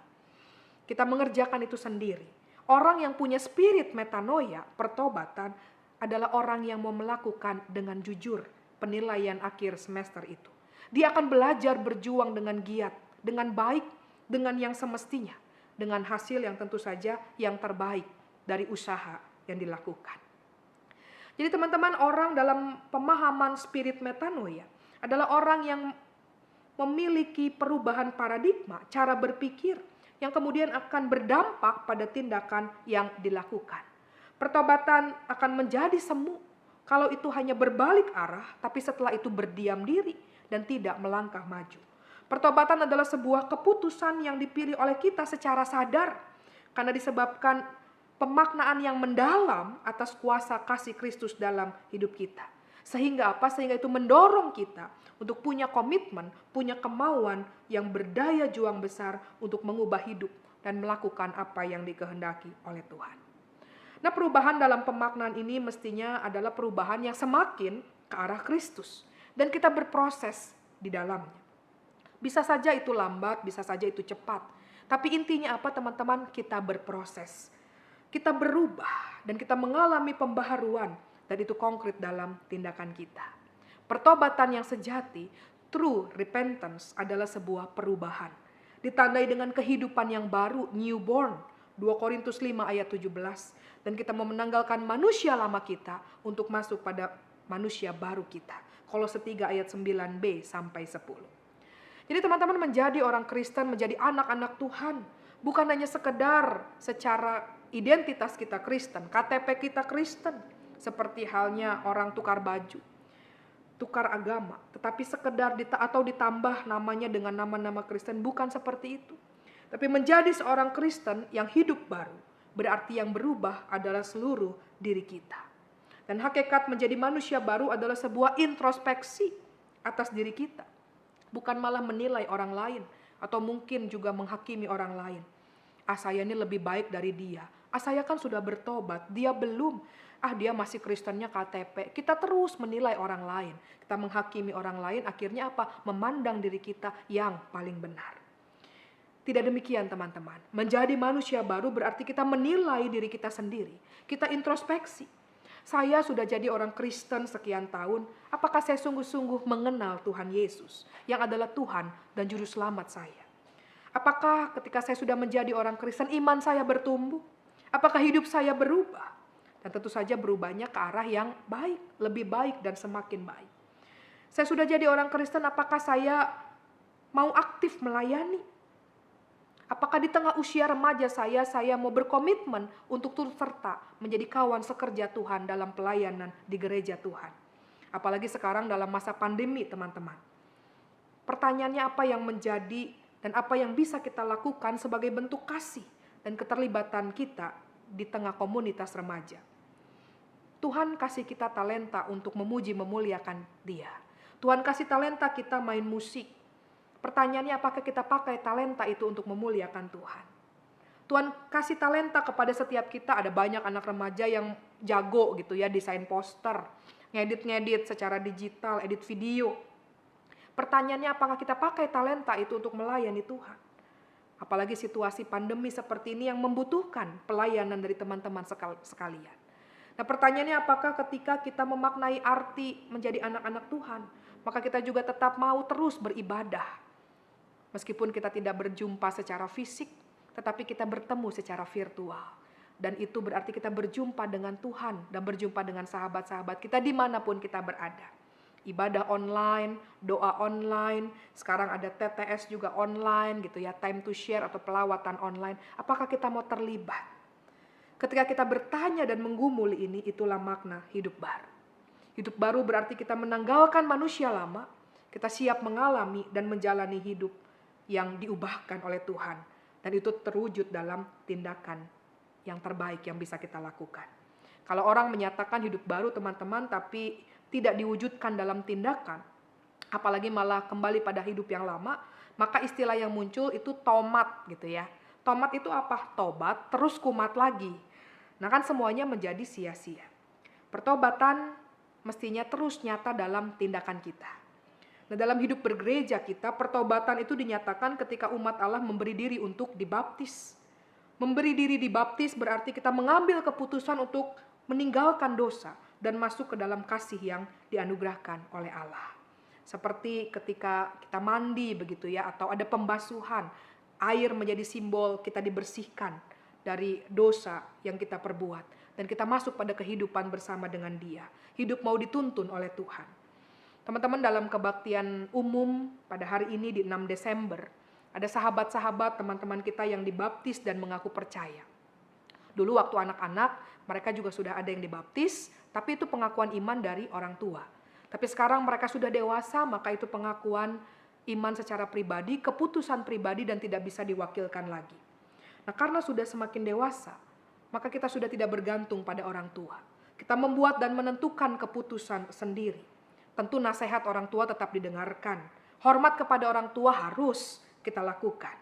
Kita mengerjakan itu sendiri. Orang yang punya spirit metanoia, pertobatan, adalah orang yang mau melakukan dengan jujur penilaian akhir semester itu. Dia akan belajar berjuang dengan giat, dengan baik, dengan yang semestinya, dengan hasil yang tentu saja yang terbaik dari usaha yang dilakukan. Jadi teman-teman, orang dalam pemahaman spirit metanoia adalah orang yang memiliki perubahan paradigma, cara berpikir yang kemudian akan berdampak pada tindakan yang dilakukan. Pertobatan akan menjadi semu kalau itu hanya berbalik arah, tapi setelah itu berdiam diri dan tidak melangkah maju. Pertobatan adalah sebuah keputusan yang dipilih oleh kita secara sadar karena disebabkan pemaknaan yang mendalam atas kuasa kasih Kristus dalam hidup kita. Sehingga apa? Sehingga itu mendorong kita untuk punya komitmen, punya kemauan yang berdaya juang besar untuk mengubah hidup dan melakukan apa yang dikehendaki oleh Tuhan. Nah, perubahan dalam pemaknaan ini mestinya adalah perubahan yang semakin ke arah Kristus. Dan kita berproses di dalamnya. Bisa saja itu lambat, bisa saja itu cepat. Tapi intinya apa teman-teman? Kita berproses. Kita berubah dan kita mengalami pembaharuan. Dan itu konkret dalam tindakan kita. Pertobatan yang sejati, true repentance adalah sebuah perubahan. Ditandai dengan kehidupan yang baru, newborn. 2 Korintus 5 ayat 17. Dan kita mau menanggalkan manusia lama kita untuk masuk pada manusia baru kita. Kolose 3 ayat 9b sampai 10. Jadi teman-teman, menjadi orang Kristen, menjadi anak-anak Tuhan, bukan hanya sekedar secara identitas kita Kristen, KTP kita Kristen. Seperti halnya orang tukar baju, tukar agama, tetapi sekedar atau ditambah namanya dengan nama-nama Kristen, bukan seperti itu. Tapi menjadi seorang Kristen yang hidup baru, berarti yang berubah adalah seluruh diri kita. Dan hakikat menjadi manusia baru adalah sebuah introspeksi atas diri kita. Bukan malah menilai orang lain, atau mungkin juga menghakimi orang lain. Saya ini lebih baik dari dia. Saya kan sudah bertobat, dia belum. Dia masih Kristennya KTP. Kita terus menilai orang lain. Kita menghakimi orang lain, akhirnya apa? Memandang diri kita yang paling benar. Tidak demikian teman-teman. Menjadi manusia baru berarti kita menilai diri kita sendiri. Kita introspeksi. Saya sudah jadi orang Kristen sekian tahun. Apakah saya sungguh-sungguh mengenal Tuhan Yesus yang adalah Tuhan dan Juru Selamat saya? Apakah ketika saya sudah menjadi orang Kristen, iman saya bertumbuh? Apakah hidup saya berubah? Dan tentu saja berubahnya ke arah yang baik, lebih baik dan semakin baik. Saya sudah jadi orang Kristen, apakah saya mau aktif melayani? Apakah di tengah usia remaja saya mau berkomitmen untuk turut serta menjadi kawan sekerja Tuhan dalam pelayanan di gereja Tuhan? Apalagi sekarang dalam masa pandemi, teman-teman. Pertanyaannya, apa yang menjadi dan apa yang bisa kita lakukan sebagai bentuk kasih dan keterlibatan kita di tengah komunitas remaja? Tuhan kasih kita talenta untuk memuji memuliakan Dia. Tuhan kasih talenta kita main musik. Pertanyaannya, apakah kita pakai talenta itu untuk memuliakan Tuhan? Tuhan kasih talenta kepada setiap kita. Ada banyak anak remaja yang jago gitu ya, desain poster, ngedit secara digital, edit video. Pertanyaannya, apakah kita pakai talenta itu untuk melayani Tuhan? Apalagi situasi pandemi seperti ini yang membutuhkan pelayanan dari teman-teman sekalian. Nah, pertanyaannya, apakah ketika kita memaknai arti menjadi anak-anak Tuhan, maka kita juga tetap mau terus beribadah. Meskipun kita tidak berjumpa secara fisik, tetapi kita bertemu secara virtual. Dan itu berarti kita berjumpa dengan Tuhan dan berjumpa dengan sahabat-sahabat kita dimanapun kita berada. Ibadah online, doa online, sekarang ada TTS juga online gitu ya, time to share atau pelawatan online. Apakah kita mau terlibat? Ketika kita bertanya dan menggumuli ini, itulah makna hidup baru. Hidup baru berarti kita menanggalkan manusia lama, kita siap mengalami dan menjalani hidup yang diubahkan oleh Tuhan. Dan itu terwujud dalam tindakan yang terbaik yang bisa kita lakukan. Kalau orang menyatakan hidup baru teman-teman, tapi tidak diwujudkan dalam tindakan, apalagi malah kembali pada hidup yang lama, maka istilah yang muncul itu tomat gitu ya. Tomat itu apa? Tobat terus kumat lagi. Nah kan semuanya menjadi sia-sia. Pertobatan mestinya terus nyata dalam tindakan kita. Nah dalam hidup bergereja kita, pertobatan itu dinyatakan ketika umat Allah memberi diri untuk dibaptis. Memberi diri dibaptis berarti kita mengambil keputusan untuk meninggalkan dosa dan masuk ke dalam kasih yang dianugerahkan oleh Allah. Seperti ketika kita mandi begitu ya, atau ada pembasuhan, air menjadi simbol kita dibersihkan dari dosa yang kita perbuat. Dan kita masuk pada kehidupan bersama dengan Dia. Hidup mau dituntun oleh Tuhan. Teman-teman, dalam kebaktian umum pada hari ini di 6 Desember, ada sahabat-sahabat teman-teman kita yang dibaptis dan mengaku percaya. Dulu waktu anak-anak, mereka juga sudah ada yang dibaptis, tapi itu pengakuan iman dari orang tua. Tapi sekarang mereka sudah dewasa, maka itu pengakuan iman secara pribadi, keputusan pribadi dan tidak bisa diwakilkan lagi. Nah karena sudah semakin dewasa, maka kita sudah tidak bergantung pada orang tua. Kita membuat dan menentukan keputusan sendiri. Tentu nasihat orang tua tetap didengarkan. Hormat kepada orang tua harus kita lakukan.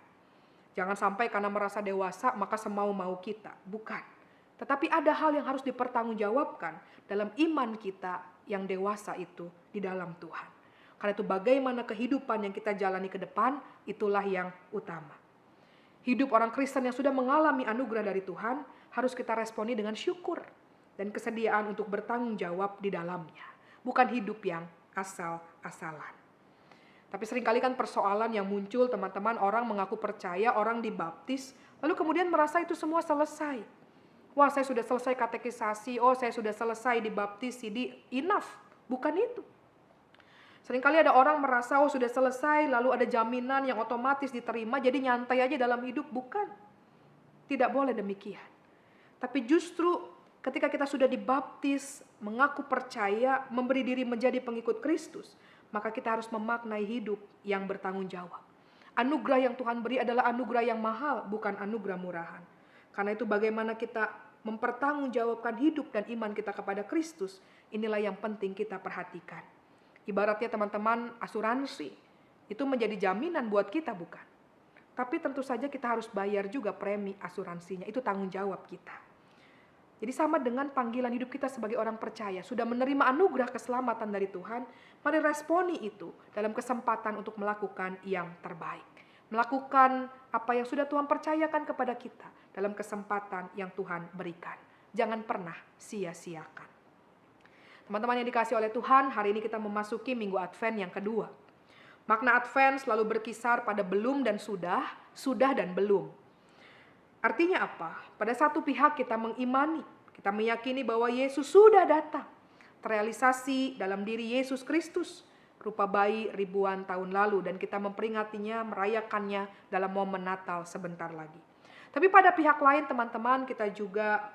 Jangan sampai karena merasa dewasa maka semau-mau kita. Bukan. Tetapi ada hal yang harus dipertanggungjawabkan dalam iman kita yang dewasa itu di dalam Tuhan. Karena itu bagaimana kehidupan yang kita jalani ke depan, itulah yang utama. Hidup orang Kristen yang sudah mengalami anugerah dari Tuhan, harus kita responi dengan syukur dan kesediaan untuk bertanggung jawab di dalamnya. Bukan hidup yang asal-asalan. Tapi seringkali kan persoalan yang muncul teman-teman, orang mengaku percaya, orang dibaptis, lalu kemudian merasa itu semua selesai. Wah saya sudah selesai katekisasi, saya sudah selesai dibaptis, jadi enough. Bukan itu. Seringkali ada orang merasa sudah selesai, lalu ada jaminan yang otomatis diterima, jadi nyantai aja dalam hidup. Bukan. Tidak boleh demikian. Tapi justru ketika kita sudah dibaptis, mengaku percaya, memberi diri menjadi pengikut Kristus, maka kita harus memaknai hidup yang bertanggung jawab. Anugerah yang Tuhan beri adalah anugerah yang mahal, bukan anugerah murahan. Karena itu bagaimana kita mempertanggungjawabkan hidup dan iman kita kepada Kristus, inilah yang penting kita perhatikan. Ibaratnya teman-teman asuransi, itu menjadi jaminan buat kita bukan? Tapi tentu saja kita harus bayar juga premi asuransinya, itu tanggung jawab kita. Jadi sama dengan panggilan hidup kita sebagai orang percaya, sudah menerima anugerah keselamatan dari Tuhan, mari responi itu dalam kesempatan untuk melakukan yang terbaik. Melakukan apa yang sudah Tuhan percayakan kepada kita dalam kesempatan yang Tuhan berikan. Jangan pernah sia-siakan. Teman-teman yang dikasihi oleh Tuhan, hari ini kita memasuki minggu Advent yang kedua. Makna Advent selalu berkisar pada belum dan sudah dan belum. Artinya apa? Pada satu pihak kita mengimani, kita meyakini bahwa Yesus sudah datang. Terrealisasi dalam diri Yesus Kristus, rupa bayi ribuan tahun lalu, dan kita memperingatinya, merayakannya dalam momen Natal sebentar lagi. Tapi pada pihak lain teman-teman, kita juga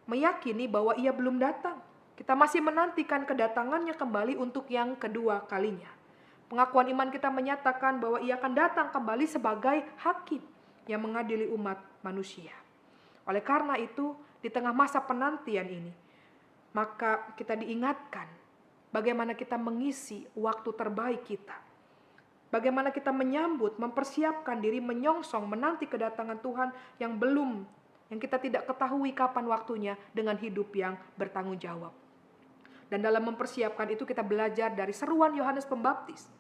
meyakini bahwa ia belum datang. Kita masih menantikan kedatangannya kembali untuk yang kedua kalinya. Pengakuan iman kita menyatakan bahwa ia akan datang kembali sebagai hakim yang mengadili umat manusia. Oleh karena itu, di tengah masa penantian ini, maka kita diingatkan bagaimana kita mengisi waktu terbaik kita. Bagaimana kita menyambut, mempersiapkan diri, menyongsong, menanti kedatangan Tuhan yang kita tidak ketahui kapan waktunya dengan hidup yang bertanggung jawab. Dan dalam mempersiapkan itu kita belajar dari seruan Yohanes Pembaptis.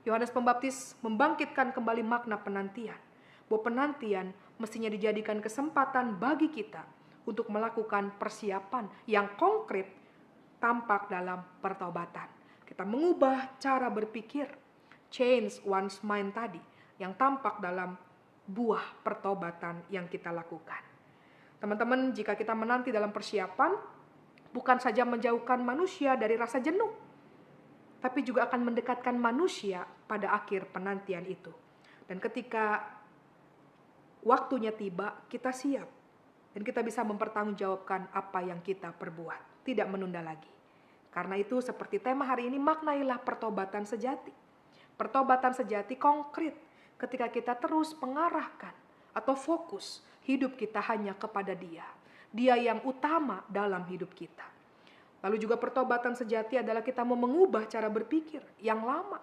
Yohanes Pembaptis membangkitkan kembali makna penantian. Bahwa penantian mestinya dijadikan kesempatan bagi kita untuk melakukan persiapan yang konkret tampak dalam pertobatan. Kita mengubah cara berpikir, change one's mind tadi, yang tampak dalam buah pertobatan yang kita lakukan. Teman-teman, jika kita menanti dalam persiapan, bukan saja menjauhkan manusia dari rasa jenuh, tapi juga akan mendekatkan manusia pada akhir penantian itu. Dan ketika waktunya tiba, kita siap. Dan kita bisa mempertanggungjawabkan apa yang kita perbuat. Tidak menunda lagi. Karena itu seperti tema hari ini, maknailah pertobatan sejati. Pertobatan sejati konkret ketika kita terus mengarahkan atau fokus hidup kita hanya kepada Dia. Dia yang utama dalam hidup kita. Lalu juga pertobatan sejati adalah kita mau mengubah cara berpikir yang lama,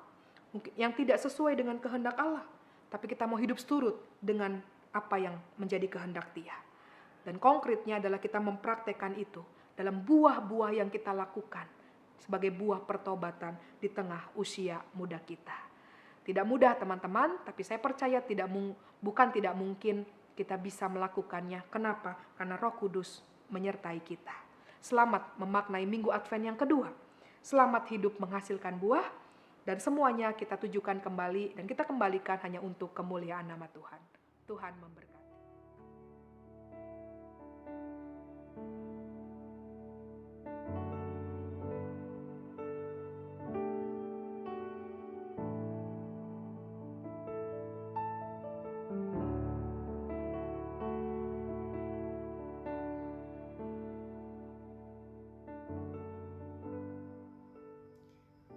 mungkin yang tidak sesuai dengan kehendak Allah, tapi kita mau hidup seturut dengan apa yang menjadi kehendak Dia. Dan konkretnya adalah kita mempraktekkan itu dalam buah-buah yang kita lakukan sebagai buah pertobatan di tengah usia muda kita. Tidak mudah teman-teman, tapi saya percaya bukan tidak mungkin kita bisa melakukannya. Kenapa? Karena Roh Kudus menyertai kita. Selamat memaknai Minggu Advent yang kedua. Selamat hidup menghasilkan buah, dan semuanya kita tujukan kembali dan kita kembalikan hanya untuk kemuliaan nama Tuhan. Tuhan memberkati.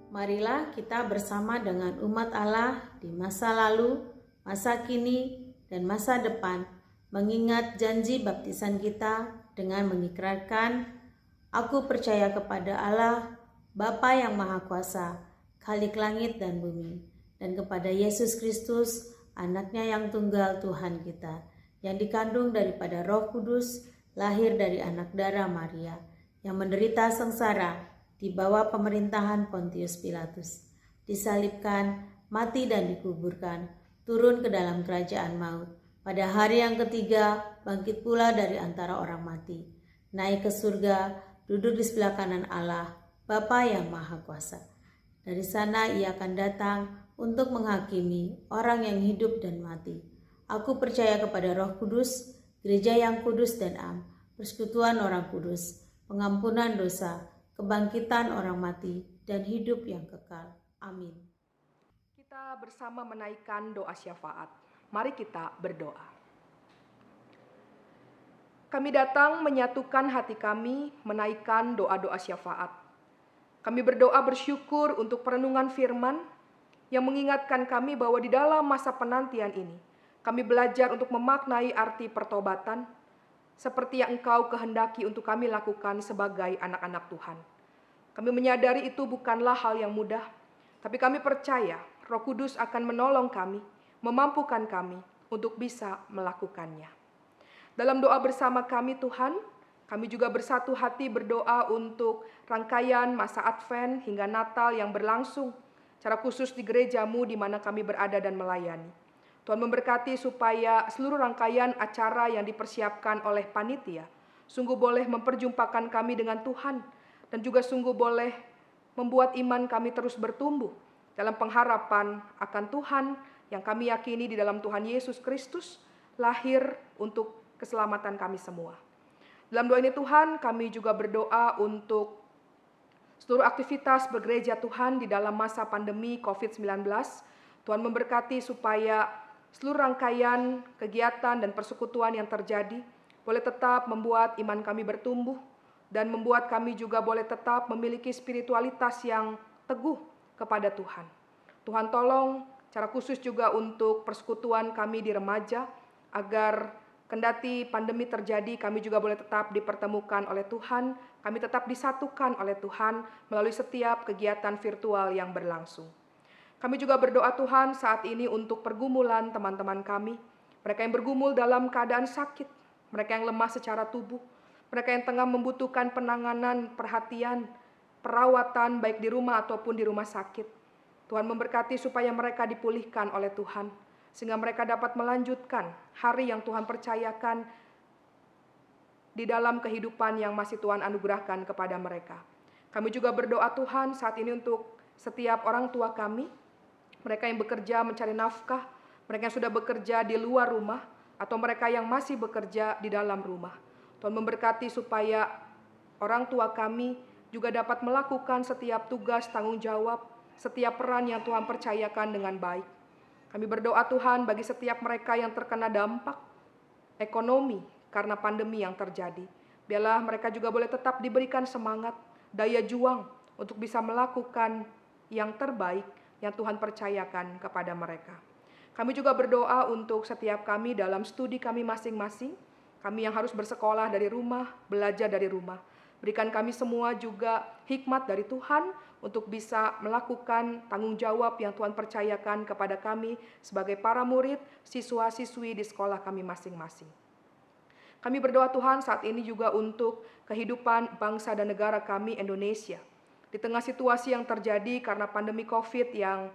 Marilah kita bersama dengan umat Allah di masa lalu, masa kini, dan masa depan mengingat janji baptisan kita dengan mengikrarkan, "Aku percaya kepada Allah, Bapa yang Maha Kuasa, Khalik langit dan bumi, dan kepada Yesus Kristus, Anaknya yang tunggal Tuhan kita, yang dikandung daripada Roh Kudus, lahir dari anak darah Maria, yang menderita sengsara di bawah pemerintahan Pontius Pilatus, disalibkan, mati dan dikuburkan, turun ke dalam kerajaan maut. Pada hari yang ketiga, bangkit pula dari antara orang mati, naik ke surga, duduk di sebelah kanan Allah, Bapa yang Maha Kuasa. Dari sana Ia akan datang untuk menghakimi orang yang hidup dan mati. Aku percaya kepada Roh Kudus, gereja yang kudus dan am, persekutuan orang kudus, pengampunan dosa, kebangkitan orang mati, dan hidup yang kekal. Amin. Kita bersama menaikkan doa syafaat. Mari kita berdoa. Kami datang menyatukan hati kami, menaikkan doa-doa syafaat. Kami berdoa bersyukur untuk perenungan firman yang mengingatkan kami bahwa di dalam masa penantian ini, kami belajar untuk memaknai arti pertobatan, seperti yang Engkau kehendaki untuk kami lakukan sebagai anak-anak Tuhan. Kami menyadari itu bukanlah hal yang mudah, tapi kami percaya Roh Kudus akan menolong kami, memampukan kami untuk bisa melakukannya. Dalam doa bersama kami Tuhan, kami juga bersatu hati berdoa untuk rangkaian masa Advent hingga Natal yang berlangsung, secara khusus di gerejamu di mana kami berada dan melayani. Tuhan memberkati supaya seluruh rangkaian acara yang dipersiapkan oleh panitia sungguh boleh memperjumpakan kami dengan Tuhan dan juga sungguh boleh membuat iman kami terus bertumbuh dalam pengharapan akan Tuhan yang kami yakini di dalam Tuhan Yesus Kristus lahir untuk keselamatan kami semua. Dalam doa ini Tuhan, kami juga berdoa untuk seluruh aktivitas bergereja Tuhan di dalam masa pandemi COVID-19. Tuhan memberkati supaya seluruh rangkaian kegiatan dan persekutuan yang terjadi boleh tetap membuat iman kami bertumbuh dan membuat kami juga boleh tetap memiliki spiritualitas yang teguh kepada Tuhan. Tuhan tolong secara khusus juga untuk persekutuan kami di remaja, agar kendati pandemi terjadi kami juga boleh tetap dipertemukan oleh Tuhan, kami tetap disatukan oleh Tuhan melalui setiap kegiatan virtual yang berlangsung. Kami juga berdoa Tuhan saat ini untuk pergumulan teman-teman kami, mereka yang bergumul dalam keadaan sakit, mereka yang lemah secara tubuh, mereka yang tengah membutuhkan penanganan, perhatian, perawatan baik di rumah ataupun di rumah sakit. Tuhan memberkati supaya mereka dipulihkan oleh Tuhan, sehingga mereka dapat melanjutkan hari yang Tuhan percayakan di dalam kehidupan yang masih Tuhan anugerahkan kepada mereka. Kami juga berdoa Tuhan saat ini untuk setiap orang tua kami, mereka yang bekerja mencari nafkah, mereka yang sudah bekerja di luar rumah, atau mereka yang masih bekerja di dalam rumah. Tuhan memberkati supaya orang tua kami juga dapat melakukan setiap tugas tanggung jawab, setiap peran yang Tuhan percayakan dengan baik. Kami berdoa Tuhan bagi setiap mereka yang terkena dampak ekonomi karena pandemi yang terjadi. Biarlah mereka juga boleh tetap diberikan semangat, daya juang untuk bisa melakukan yang terbaik yang Tuhan percayakan kepada mereka. Kami juga berdoa untuk setiap kami dalam studi kami masing-masing, kami yang harus bersekolah dari rumah, belajar dari rumah. Berikan kami semua juga hikmat dari Tuhan untuk bisa melakukan tanggung jawab yang Tuhan percayakan kepada kami sebagai para murid, siswa-siswi di sekolah kami masing-masing. Kami berdoa Tuhan saat ini juga untuk kehidupan bangsa dan negara kami Indonesia. Di tengah situasi yang terjadi karena pandemi COVID yang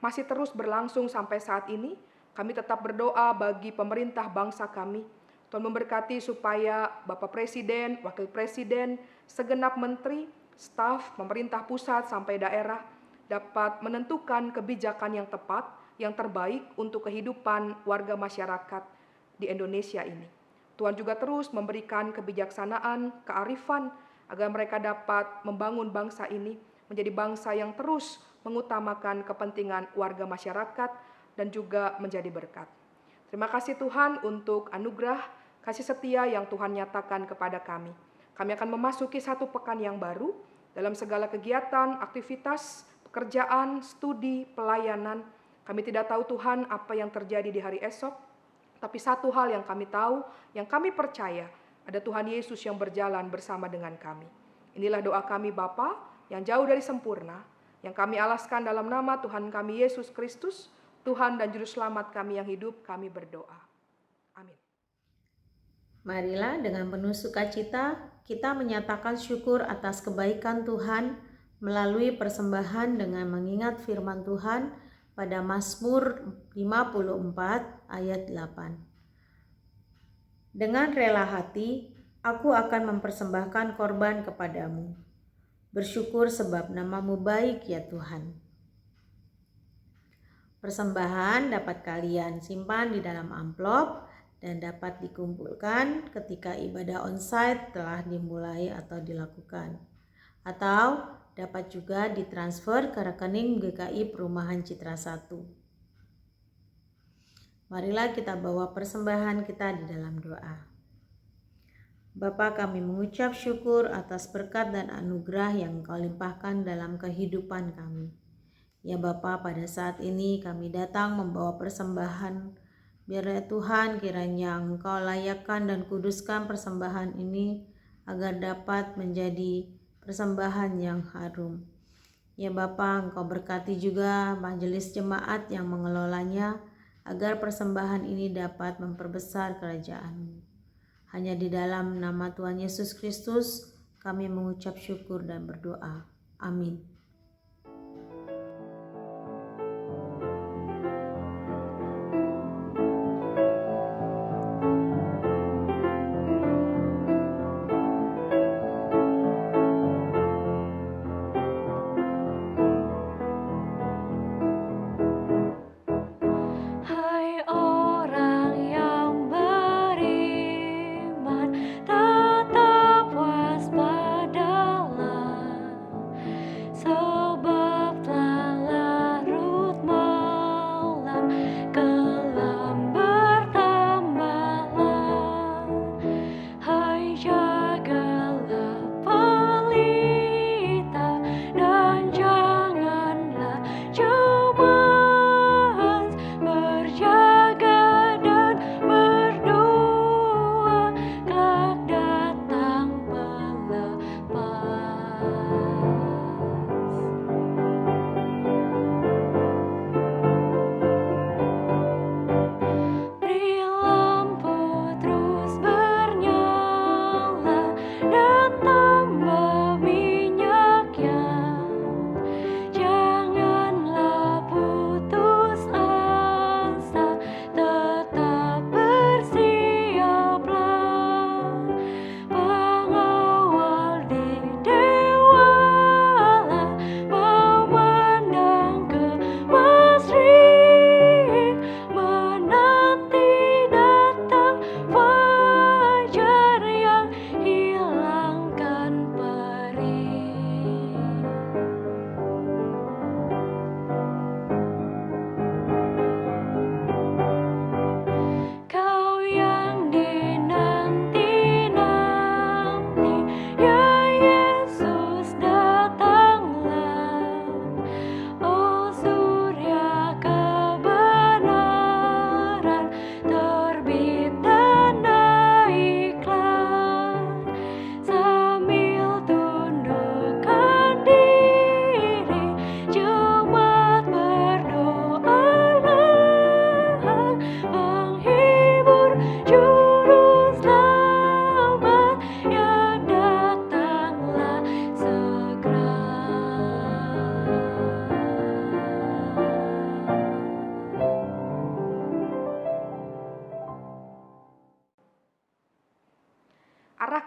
masih terus berlangsung sampai saat ini, kami tetap berdoa bagi pemerintah bangsa kami. Tuhan memberkati supaya Bapak Presiden, Wakil Presiden, segenap menteri, staf, pemerintah pusat sampai daerah dapat menentukan kebijakan yang tepat, yang terbaik untuk kehidupan warga masyarakat di Indonesia ini. Tuhan juga terus memberikan kebijaksanaan, kearifan, agar mereka dapat membangun bangsa ini menjadi bangsa yang terus mengutamakan kepentingan warga masyarakat dan juga menjadi berkat. Terima kasih Tuhan untuk anugerah, kasih setia yang Tuhan nyatakan kepada kami. Kami akan memasuki satu pekan yang baru dalam segala kegiatan, aktivitas, pekerjaan, studi, pelayanan. Kami tidak tahu Tuhan apa yang terjadi di hari esok, tapi satu hal yang kami tahu, yang kami percaya, ada Tuhan Yesus yang berjalan bersama dengan kami. Inilah doa kami Bapa yang jauh dari sempurna, yang kami alaskan dalam nama Tuhan kami Yesus Kristus, Tuhan dan Juru Selamat kami yang hidup, kami berdoa. Amin. Marilah dengan penuh sukacita kita menyatakan syukur atas kebaikan Tuhan melalui persembahan dengan mengingat firman Tuhan pada Mazmur 54 ayat 8. Dengan rela hati, aku akan mempersembahkan korban kepadamu. Bersyukur sebab nama-Mu baik ya Tuhan. Persembahan dapat kalian simpan di dalam amplop dan dapat dikumpulkan ketika ibadah onsite telah dimulai atau dilakukan. Atau dapat juga ditransfer ke rekening GKI Perumahan Citra 1. Marilah kita bawa persembahan kita di dalam doa. Bapa, kami mengucap syukur atas berkat dan anugerah yang Engkau limpahkan dalam kehidupan kami. Ya Bapa, pada saat ini kami datang membawa persembahan. Biarlah Tuhan kiranya Engkau layakkan dan kuduskan persembahan ini agar dapat menjadi persembahan yang harum. Ya Bapa, Engkau berkati juga majelis jemaat yang mengelolanya agar persembahan ini dapat memperbesar kerajaan-Mu. Hanya di dalam nama Tuhan Yesus Kristus kami mengucap syukur dan berdoa. Amin. Hai orang yang beriman, tetap waspadalah.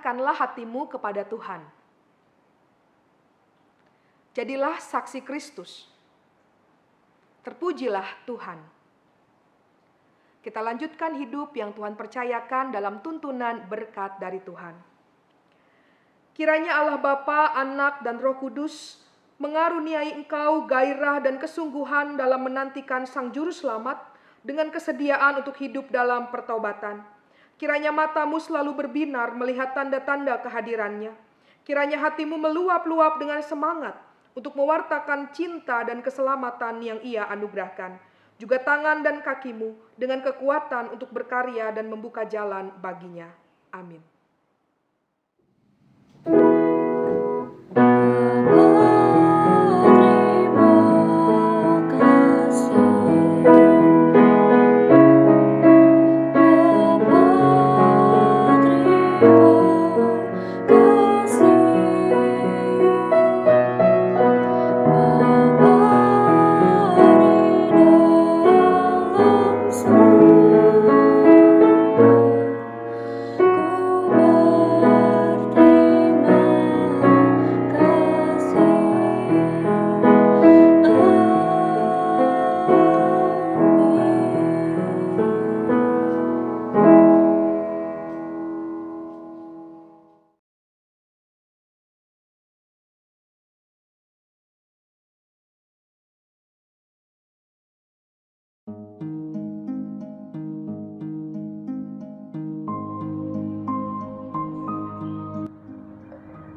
Serahkanlah hatimu kepada Tuhan. Jadilah saksi Kristus. Terpujilah Tuhan. Kita lanjutkan hidup yang Tuhan percayakan dalam tuntunan berkat dari Tuhan. Kiranya Allah Bapa, Anak, dan Roh Kudus mengaruniai engkau gairah dan kesungguhan dalam menantikan Sang Juru Selamat dengan kesediaan untuk hidup dalam pertobatan. Kiranya matamu selalu berbinar melihat tanda-tanda kehadirannya. Kiranya hatimu meluap-luap dengan semangat untuk mewartakan cinta dan keselamatan yang Ia anugerahkan. Juga tangan dan kakimu dengan kekuatan untuk berkarya dan membuka jalan baginya. Amin.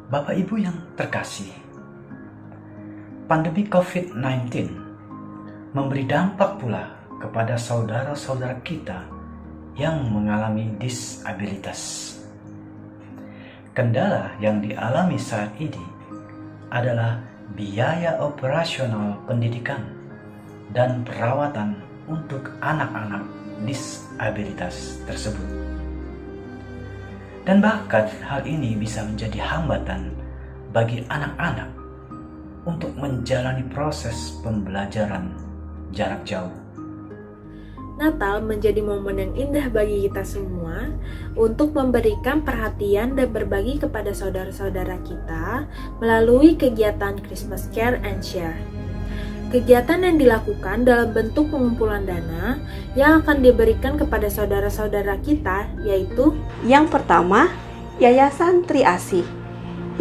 Bapak Ibu yang terkasih, pandemi COVID-19 memberi dampak pula kepada saudara-saudara kita yang mengalami disabilitas. Kendala yang dialami saat ini adalah biaya operasional pendidikan dan perawatan untuk anak-anak disabilitas tersebut. Dan bahkan hal ini bisa menjadi hambatan bagi anak-anak untuk menjalani proses pembelajaran jarak jauh. Natal menjadi momen yang indah bagi kita semua untuk memberikan perhatian dan berbagi kepada saudara-saudara kita melalui kegiatan Christmas Care and Share. Kegiatan yang dilakukan dalam bentuk pengumpulan dana yang akan diberikan kepada saudara-saudara kita yaitu yang pertama, Yayasan Triasih.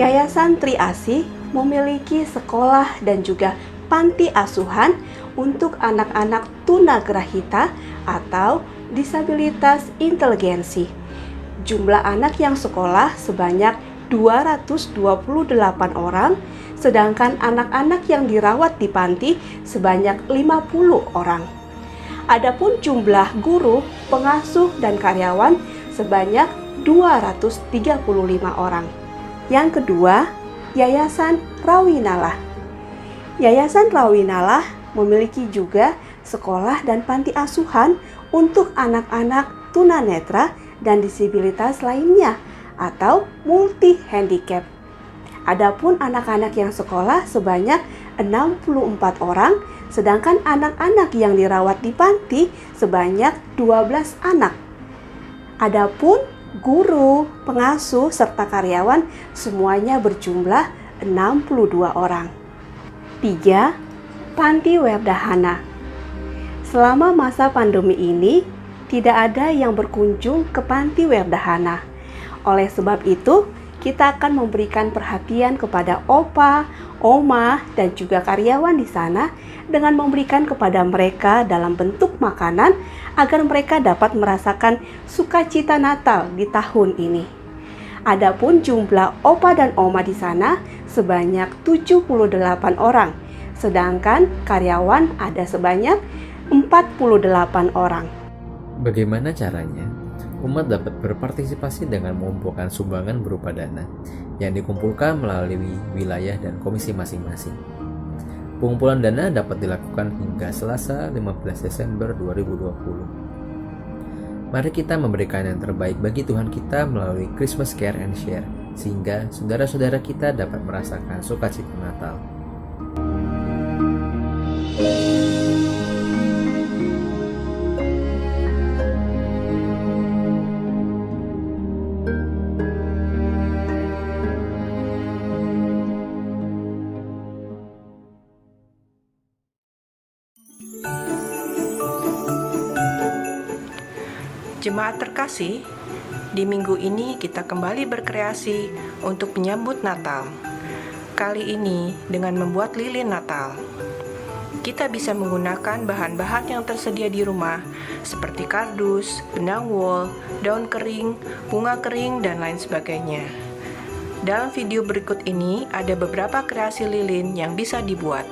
Yayasan Triasih memiliki sekolah dan juga panti asuhan untuk anak-anak tunagrahita atau disabilitas inteligensi. Jumlah anak yang sekolah sebanyak 228 orang, sedangkan anak-anak yang dirawat di panti sebanyak 50 orang. Adapun jumlah guru, pengasuh, dan karyawan sebanyak 235 orang. Yang kedua, Yayasan Rawinalah. Yayasan Rawinalah memiliki juga sekolah dan panti asuhan untuk anak-anak tunanetra dan disabilitas lainnya atau multi handicap. Adapun anak-anak yang sekolah sebanyak 64 orang, sedangkan anak-anak yang dirawat di panti sebanyak 12 anak. Adapun guru, pengasuh, serta karyawan semuanya berjumlah 62 orang. 3. Panti Werdahana. Selama masa pandemi ini, tidak ada yang berkunjung ke Panti Werdahana. Oleh sebab itu, kita akan memberikan perhatian kepada opa, oma, dan juga karyawan di sana dengan memberikan kepada mereka dalam bentuk makanan agar mereka dapat merasakan sukacita Natal di tahun ini. Adapun jumlah opa dan oma di sana sebanyak 78 orang, sedangkan karyawan ada sebanyak 48 orang. Bagaimana caranya? Umat dapat berpartisipasi dengan mengumpulkan sumbangan berupa dana yang dikumpulkan melalui wilayah dan komisi masing-masing. Pengumpulan dana dapat dilakukan hingga Selasa 15 Desember 2020. Mari kita memberikan yang terbaik bagi Tuhan kita melalui Christmas Care and Share, sehingga saudara-saudara kita dapat merasakan sukacita Natal. Jemaat terkasih, di minggu ini kita kembali berkreasi untuk menyambut Natal. Kali ini dengan membuat lilin Natal. Kita bisa menggunakan bahan-bahan yang tersedia di rumah seperti kardus, benang wol, daun kering, bunga kering, dan lain sebagainya. Dalam video berikut ini ada beberapa kreasi lilin yang bisa dibuat.